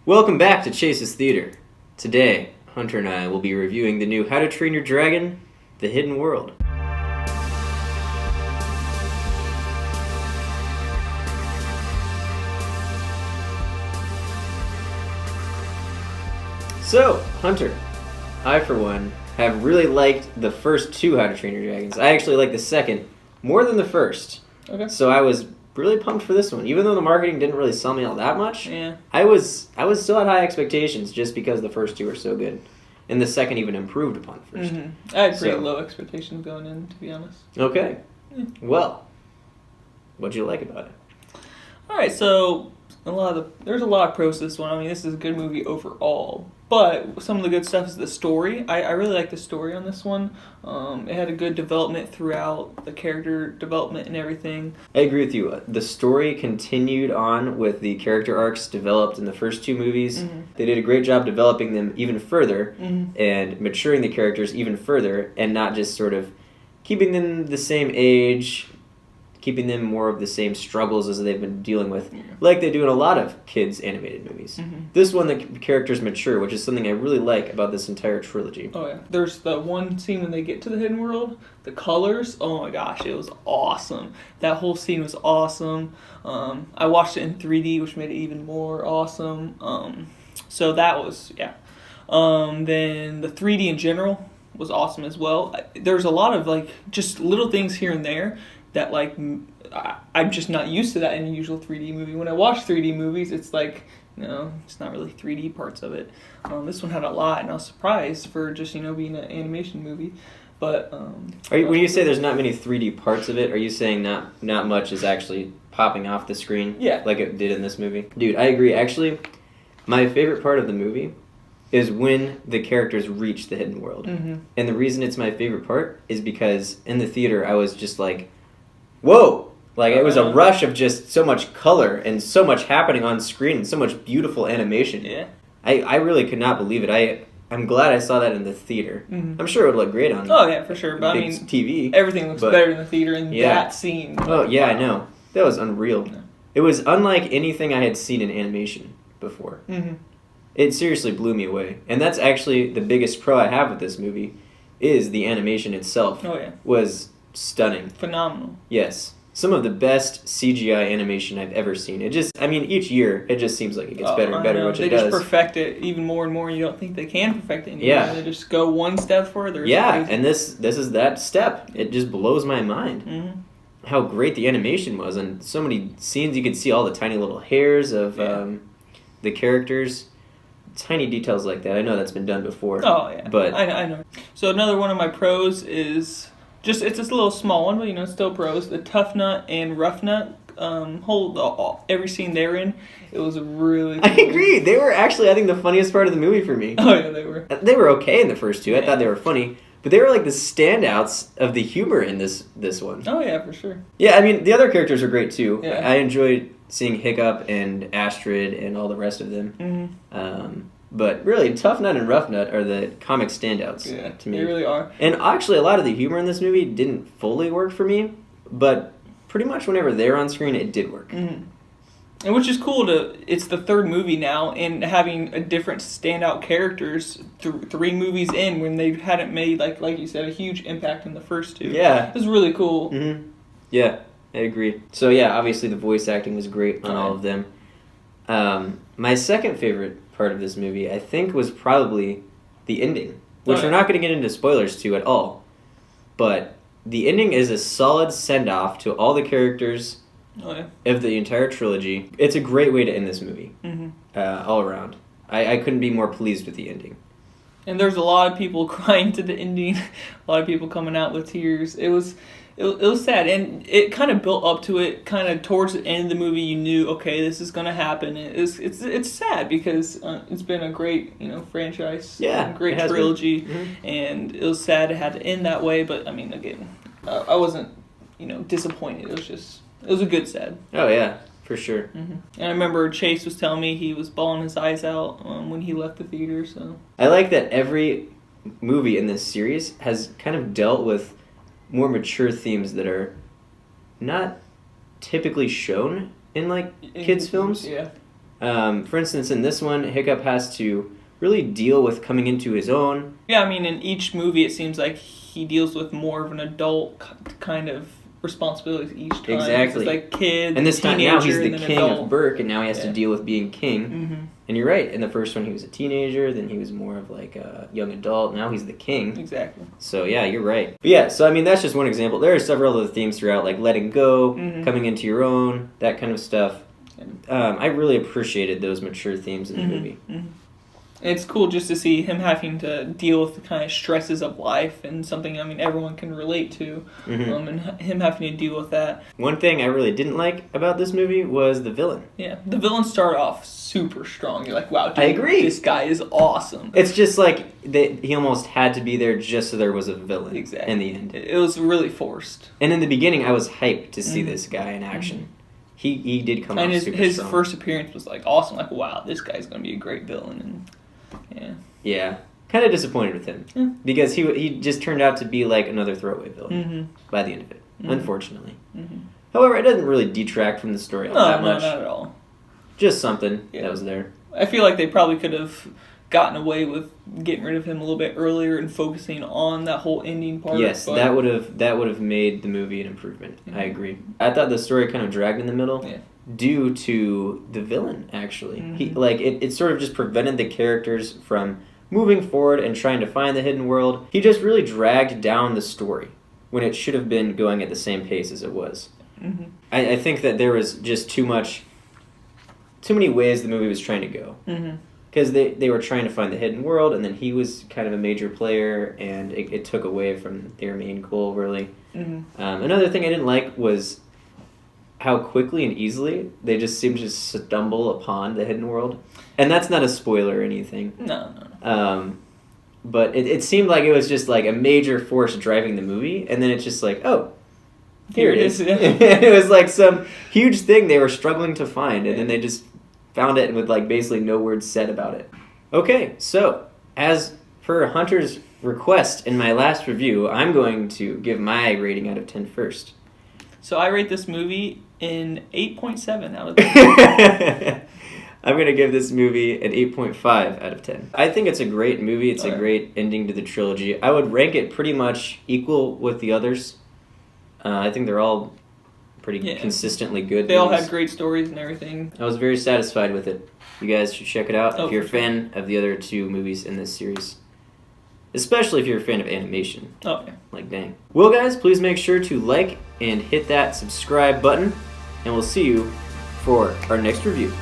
Welcome back to Chase's Theater. Today, Hunter and I will be reviewing the new How to Train Your Dragon: The Hidden World. So, Hunter, I for one have really liked the first two How to Train Your Dragons. I actually like the second more than the first. Okay. So I was really pumped for this one. Even though the marketing didn't really sell me all that much, Yeah. I was still at high expectations just because the first two were so good. And the second even improved upon the first. Mm-hmm. I had pretty So- low expectations going in, to be honest. Okay. Yeah. Well, what'd you like about it? All right, so there's a lot of pros to this one. I mean, this is a good movie overall, but some of the good stuff is the story. I really like the story on this one. It had a good development throughout, the character development and everything. I agree with you. The story continued on with the character arcs developed in the first two movies. Mm-hmm. They did a great job developing them even further Mm-hmm. and maturing the characters even further and not just sort of keeping them the same age, keeping them more of the same struggles as they've been dealing with, Yeah. like they do in a lot of kids' animated movies. Mm-hmm. This one, the characters mature, which is something I really like about this entire trilogy. Oh yeah, there's the one scene when they get to the hidden world, the colors. Oh my gosh, it was awesome. That whole scene was awesome. I watched it in 3D, which made it even more awesome. So that was then the 3D in general was awesome as well. There's a lot of like just little things here and there that like I'm just not used to that in a usual 3D movie. When I watch 3D movies, it's like, no, it's not really 3D parts of it. This one had a lot, and I was surprised for just being an animation movie. But When you say there's not many 3D parts of it, are you saying not much is actually popping off the screen? Yeah. Like it did in this movie? Dude, I agree. Actually, my favorite part of the movie is when the characters reach the hidden world. Mm-hmm. And the reason it's my favorite part is because in the theater I was just like, whoa! Like it was a rush of just so much color and so much happening on screen and so much beautiful animation. Yeah. I really could not believe it. I'm glad I saw that in the theater. Mm-hmm. I'm sure it would look great on Oh yeah, for sure. But I big mean, TV. everything looks but- better in the theater in Yeah. that scene. Oh yeah, I know. That was unreal. Yeah. It was unlike anything I had seen in animation before. Mm-hmm. It seriously blew me away. And that's actually the biggest pro I have with this movie is the animation itself Oh yeah, was stunning. phenomenal. Yes. Some of the best CGI animation I've ever seen. Each year it just seems like it gets better and better, which they it just does. perfect it even more and more. You don't think they can perfect it anymore. Yeah. They just go one step further. It's Yeah, crazy. and this is that step. It just blows my mind. Mhm. How great the animation was, and so many scenes you could see all the tiny little hairs of Yeah. the characters, tiny details like that. I know that's been done before. Oh yeah, But- I know. So another one of my pros is it's just a little small one, but it's still pros. The Tough Nut and Rough Nut every scene they're in, it was really cool. I agree. They were actually, I think, the funniest part of the movie for me. Oh yeah, they were. They were okay in the first two. I Yeah. thought they were funny, but they were like the standouts of the humor in this one. Oh yeah, for sure. Yeah, I mean the other characters are great too. Yeah. I enjoyed seeing Hiccup and Astrid and all the rest of them. Mm-hmm. But really, Tough Nut and Rough Nut are the comic standouts Yeah, to me. they really are. And actually, a lot of the humor in this movie didn't fully work for me, but pretty much whenever they're on screen, it did work. Mm-hmm. And which is cool it's the third movie now, and having a different standout characters three movies in when they hadn't made, like you said, a huge impact in the first two. Yeah. It was really cool. Mm-hmm. Yeah, I agree. So yeah, obviously the voice acting was great on all of them. My second favorite part of this movie, I think, was probably the ending, which we're not going to get into spoilers to at all. But the ending is a solid send-off to all the characters Oh yeah. of the entire trilogy. It's a great way to end this movie, Mm-hmm. all around. I couldn't be more pleased with the ending. And there's a lot of people crying to the ending, a lot of people coming out with tears. It was sad, and it kind of built up to it. Kind of towards the end of the movie, you knew, okay, this is gonna happen. It's sad because it's been a great franchise, Yeah, great it has trilogy, been. and it was sad it had to end that way. But I mean, again, I wasn't disappointed. It was a good sad. Oh yeah, for sure. Mm-hmm. And I remember Chase was telling me he was bawling his eyes out when he left the theater. So I like that every movie in this series has kind of dealt with more mature themes that are not typically shown in like kids films. Yeah. For instance, in this one, Hiccup has to really deal with coming into his own. Yeah, I mean, in each movie, it seems like he deals with more of an adult kind of responsibilities each time. Exactly. It's like kid, And this time, now he's the king adult. of Burke, and now he has to deal with being king. Mm-hmm. And you're right. In the first one, he was a teenager. Then he was more of like a young adult. Now he's the king. Exactly. So yeah, you're right. But yeah, so I mean, that's just one example. There are several other themes throughout, like letting go, coming into your own, that kind of stuff. I really appreciated those mature themes in the movie. Mm-hmm. It's cool just to see him having to deal with the kind of stresses of life and something, I mean, everyone can relate to, and him having to deal with that. One thing I really didn't like about this movie was the villain. Yeah, the villain started off super strong. You're like, wow, dude, I agree. This guy is awesome. It's just like he almost had to be there just so there was a villain Exactly. in the end. It was really forced. And in the beginning, I was hyped to see this guy in action. He did come and off super his strong. first appearance was like awesome. Like, wow, this guy's going to be a great villain. And Yeah. Kind of disappointed with him because he just turned out to be like another throwaway villain by the end of it, unfortunately. However, it doesn't really detract from the story that much. No, not at all. Just something that was there. I feel like they probably could have gotten away with getting rid of him a little bit earlier and focusing on that whole ending part. Yes, that would have made the movie an improvement. I agree. I thought the story kind of dragged in the middle. Yeah. Due to the villain, actually. It sort of just prevented the characters from moving forward and trying to find the hidden world. He just really dragged down the story when it should have been going at the same pace as it was. I think that there was just too many ways the movie was trying to go. Because they were trying to find the hidden world, and then he was kind of a major player, and it took away from their main goal, really. Another thing I didn't like was how quickly and easily they just seemed to stumble upon the hidden world. And that's not a spoiler or anything. No. But it seemed like it was just like a major force driving the movie, and then it's just like, oh, here it is. It was like some huge thing they were struggling to find, and then they just found it with like basically no words said about it. Okay, so as per Hunter's request in my last review, I'm going to give my rating out of 10 first. So I rate this movie in 8.7 out of 10. I'm going to give this movie an 8.5 out of 10. I think it's a great movie. It's a great ending to the trilogy. I would rank it pretty much equal with the others. I think they're all pretty consistently good. They all had great stories and everything. I was very satisfied with it. You guys should check it out if you're a fan of the other two movies in this series. Especially if you're a fan of animation. Oh, yeah. Like, dang. Well, guys, please make sure to like and hit that subscribe button. And we'll see you for our next review.